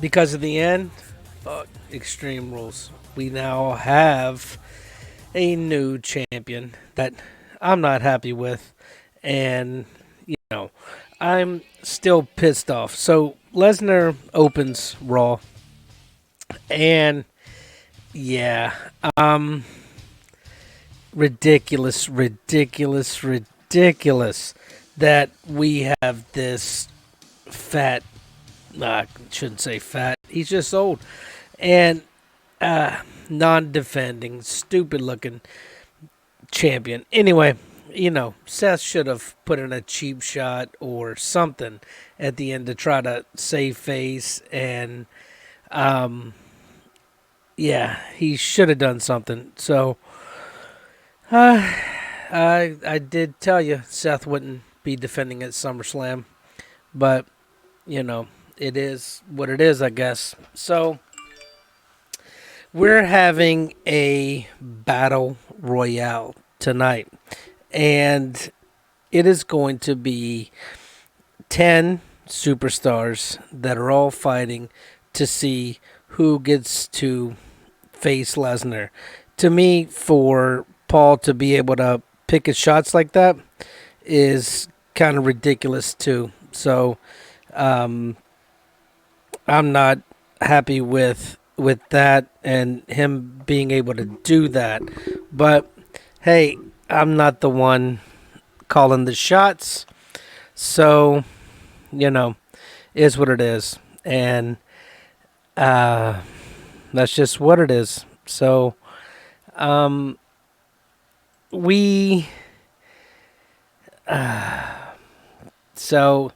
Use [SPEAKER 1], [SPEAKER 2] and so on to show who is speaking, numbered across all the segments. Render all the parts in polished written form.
[SPEAKER 1] because of the end, fuck Extreme Rules. We now have a new champion that I'm not happy with, and know, I'm still pissed off. So Lesnar opens Raw, and yeah, um, ridiculous that we have this fat. I shouldn't say fat. He's just old and non-defending, stupid-looking champion. Anyway, Seth should have put in a cheap shot or something at the end to try to save face. And yeah, he should have done something. So I did tell you Seth wouldn't be defending at SummerSlam, but you know it is what it is, I guess. So we're having a battle royale tonight, and it is going to be 10 superstars that are all fighting to see who gets to face Lesnar. To me, for Paul to be able to pick his shots like that is kind of ridiculous too. So I'm not happy with that and him being able to do that. But hey, I'm not the one calling the shots. So, you know, is what it is. And that's just what it is. So, we. So,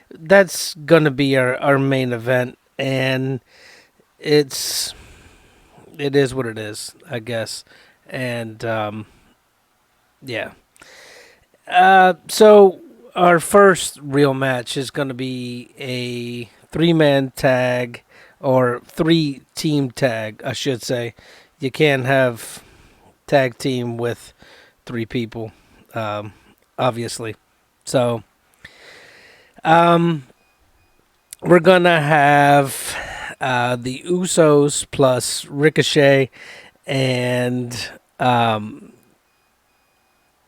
[SPEAKER 1] that's going to be our main event. And it's. It is what it is, I guess. And, yeah. So our first real match is going to be a three-man tag or three-team tag, I should say. You can't have tag team with three people, obviously. So we're going to have the Usos plus Ricochet and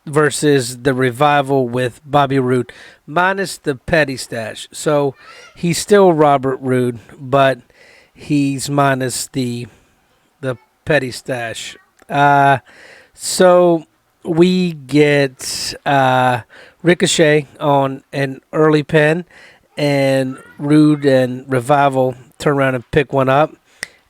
[SPEAKER 1] versus the Revival with Bobby Roode, minus the petty stash. So he's still Robert Roode, but he's minus the petty stash. So we get Ricochet on an early pin, and Roode and Revival turn around and pick one up,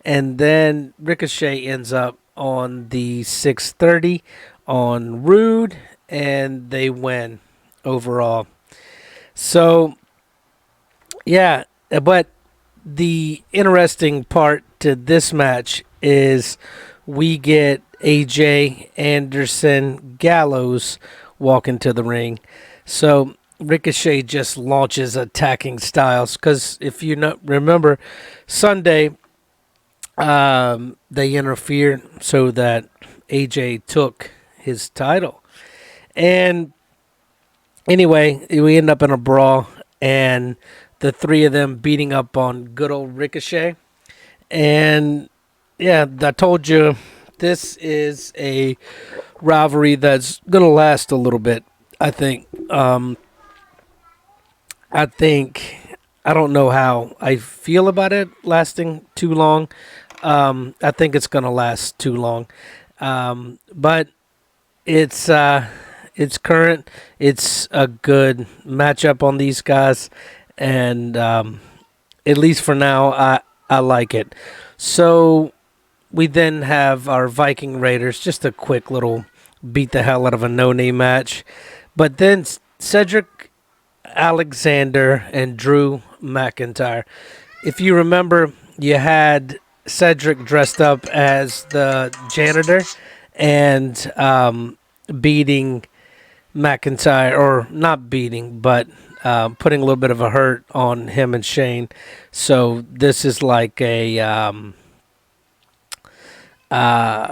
[SPEAKER 1] and then Ricochet ends up on the 630 on Roode, and they win overall. So, yeah, but the interesting part to this match is we get AJ Anderson Gallows walk into the ring. So Ricochet just launches attacking styles because if you remember Sunday, they interfered so that AJ took his title. And anyway, we end up in a brawl, and the three of them beating up on good old Ricochet. And yeah, I told you this is a rivalry that's gonna last a little bit. I think. I think I don't know how I feel about it lasting too long. I think it's gonna last too long. But it's current. It's a good matchup on these guys, and at least for now, I like it. So we then have our Viking Raiders, just a quick little beat the hell out of a no-name match, but then Cedric Alexander and Drew McIntyre. If you remember, you had Cedric dressed up as the janitor and beating McIntyre, or not beating, but putting a little bit of a hurt on him and Shane. So this is like a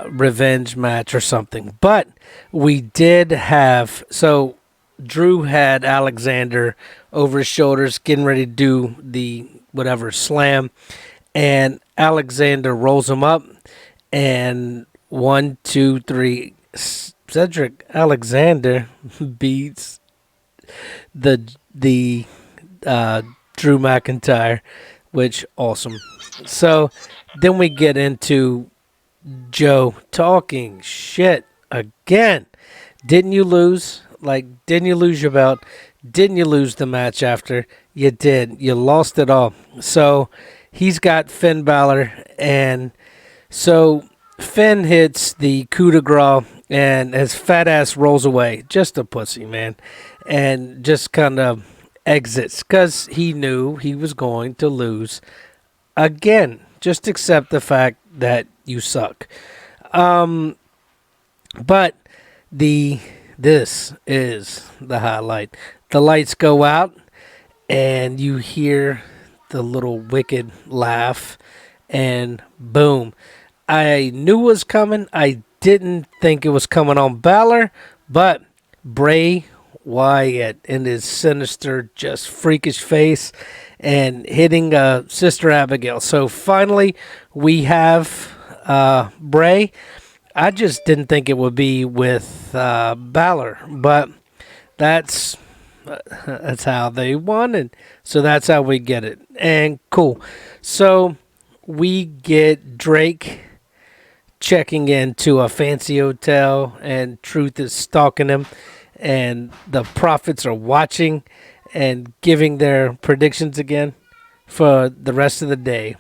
[SPEAKER 1] revenge match or something. But we did have, so Drew had Alexander over his shoulders getting ready to do the whatever slam, and Alexander rolls him up, and 1, 2, 3. Cedric Alexander beats the Drew McIntyre, which awesome. So then we get into Joe talking shit again. Didn't you lose? Like, didn't you lose your belt? Didn't you lose the match after? You did. You lost it all. So he's got Finn Balor, and so Finn hits the coup de grace, and his fat ass rolls away. Just a pussy, man. And just kind of exits because he knew he was going to lose again. Just accept the fact that you suck. But this is the highlight. The lights go out, and you hear the little wicked laugh, and boom. I knew it was coming. I didn't think it was coming on Balor, but Bray Wyatt in his sinister, just freakish face and hitting Sister Abigail. So finally, we have Bray. I just didn't think it would be with Balor, but that's how they wanted. So that's how we get it. And cool. So we get Drake checking into a fancy hotel, and Truth is stalking him, and the prophets are watching and giving their predictions again for the rest of the day.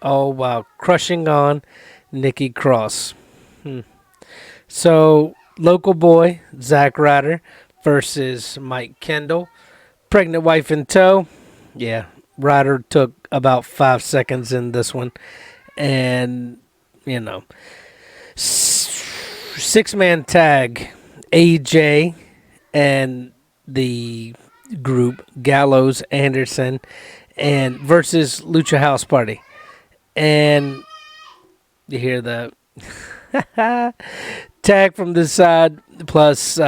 [SPEAKER 1] Oh, wow. Crushing on Nikki Cross. So, local boy, Zack Ryder versus Mike Kendall. Pregnant wife in tow. Yeah, Ryder took about 5 seconds in this one. And, 6-man tag. AJ and the group, Gallows, Anderson, and versus Lucha House Party. And you hear the tag from the side, plus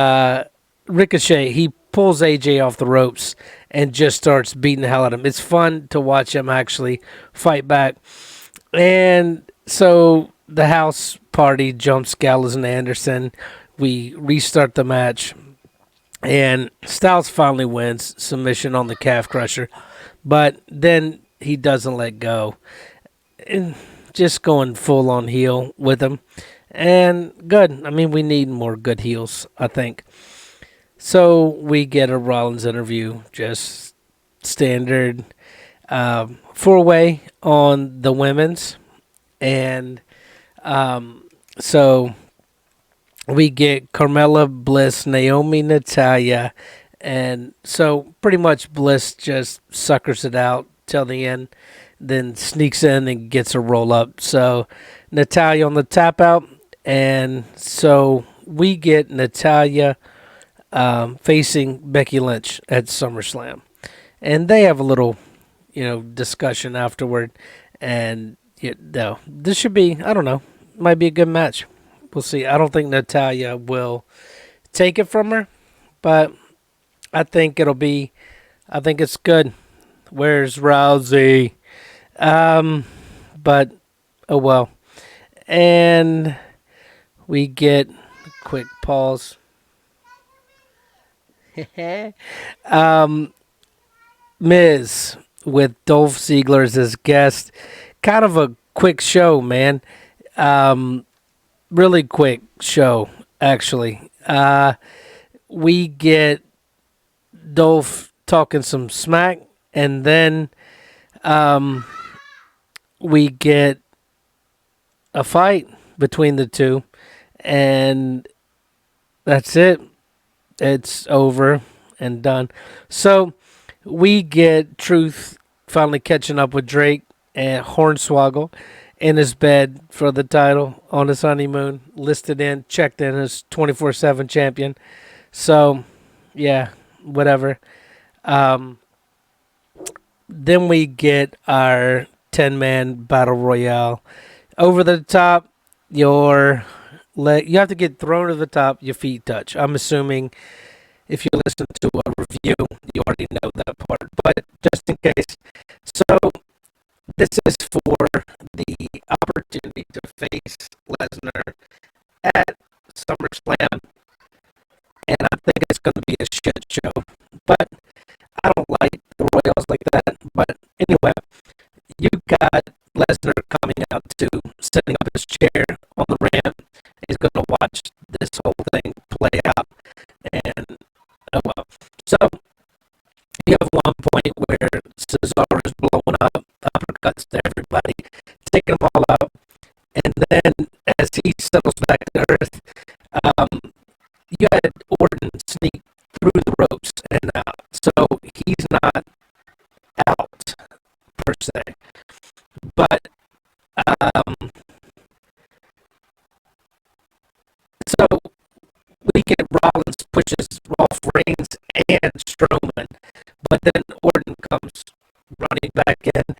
[SPEAKER 1] Ricochet. He pulls AJ off the ropes and just starts beating the hell out of him. It's fun to watch him actually fight back. And so the house party jumps Gallows and Anderson. We restart the match, and Styles finally wins submission on the calf crusher, but then he doesn't let go. And just going full on heel with him. And good. I mean, we need more good heels, I think. So we get a Rollins interview, just standard 4-way on the women's. And so we get Carmella, Bliss, Naomi, Natalya. And so pretty much Bliss just suckers it out till the end, then sneaks in and gets a roll up. So Natalya on the tap out. And so we get Natalya facing Becky Lynch at SummerSlam. And they have a little, discussion afterward. And this should be, I don't know, might be a good match. We'll see. I don't think Natalya will take it from her, but I think it's good. Where's Rousey? But, oh well. And we get a quick pause. Miz with Dolph Ziggler as his guest. Kind of a quick show, man. Really quick show, actually. We get Dolph talking some smack, and then we get a fight between the two, and that's it. It's over and done. So we get Truth finally catching up with Drake, and Hornswoggle in his bed for the title on his honeymoon, listed in, checked in as 24/7 champion. So, yeah, whatever. Then we get our 10-man battle royale. Over the top, you have to get thrown to the top, your feet touch. I'm assuming if you listen to a review, you already know that part, but just in case. So, this is for opportunity to face Lesnar at SummerSlam, and I think it's going to be a shit show. But I don't like the Royals like that. But anyway, you got Lesnar coming out to setting up his chair on the ramp. He's going to watch this whole thing play out. And, oh well. So, you have one point where Cesaro is blowing up uppercuts to everybody, taking them all out. And then, as he settles back to earth, um, you had Orton sneak through the ropes and out. So, he's not out, per se. But, so we get Rollins pushes Rolf Reigns and Strowman, but then Orton comes running back in,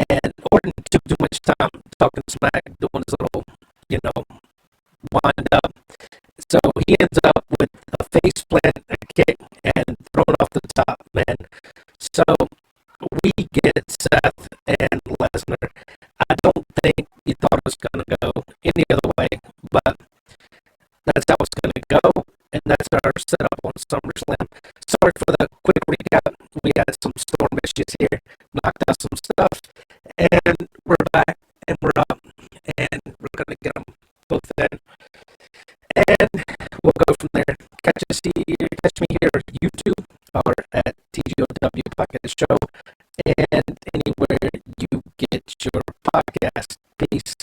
[SPEAKER 1] and Orton took too much time talking smack, doing his little, wind up. So he ends up with a face plant, a kick, and thrown off the top, man. So we get Seth and Lesnar. I don't think you thought it was going to go any other way, but that's how it's going to go, and that's our setup on SummerSlam. Sorry for the quick recap. We had some storm issues here, knocked out some stuff, and we're back, and we're up, and we're going to get them both in, and we'll go from there. Catch me here at YouTube or at TGOW Podcast Show, and anywhere you get your podcast. Peace.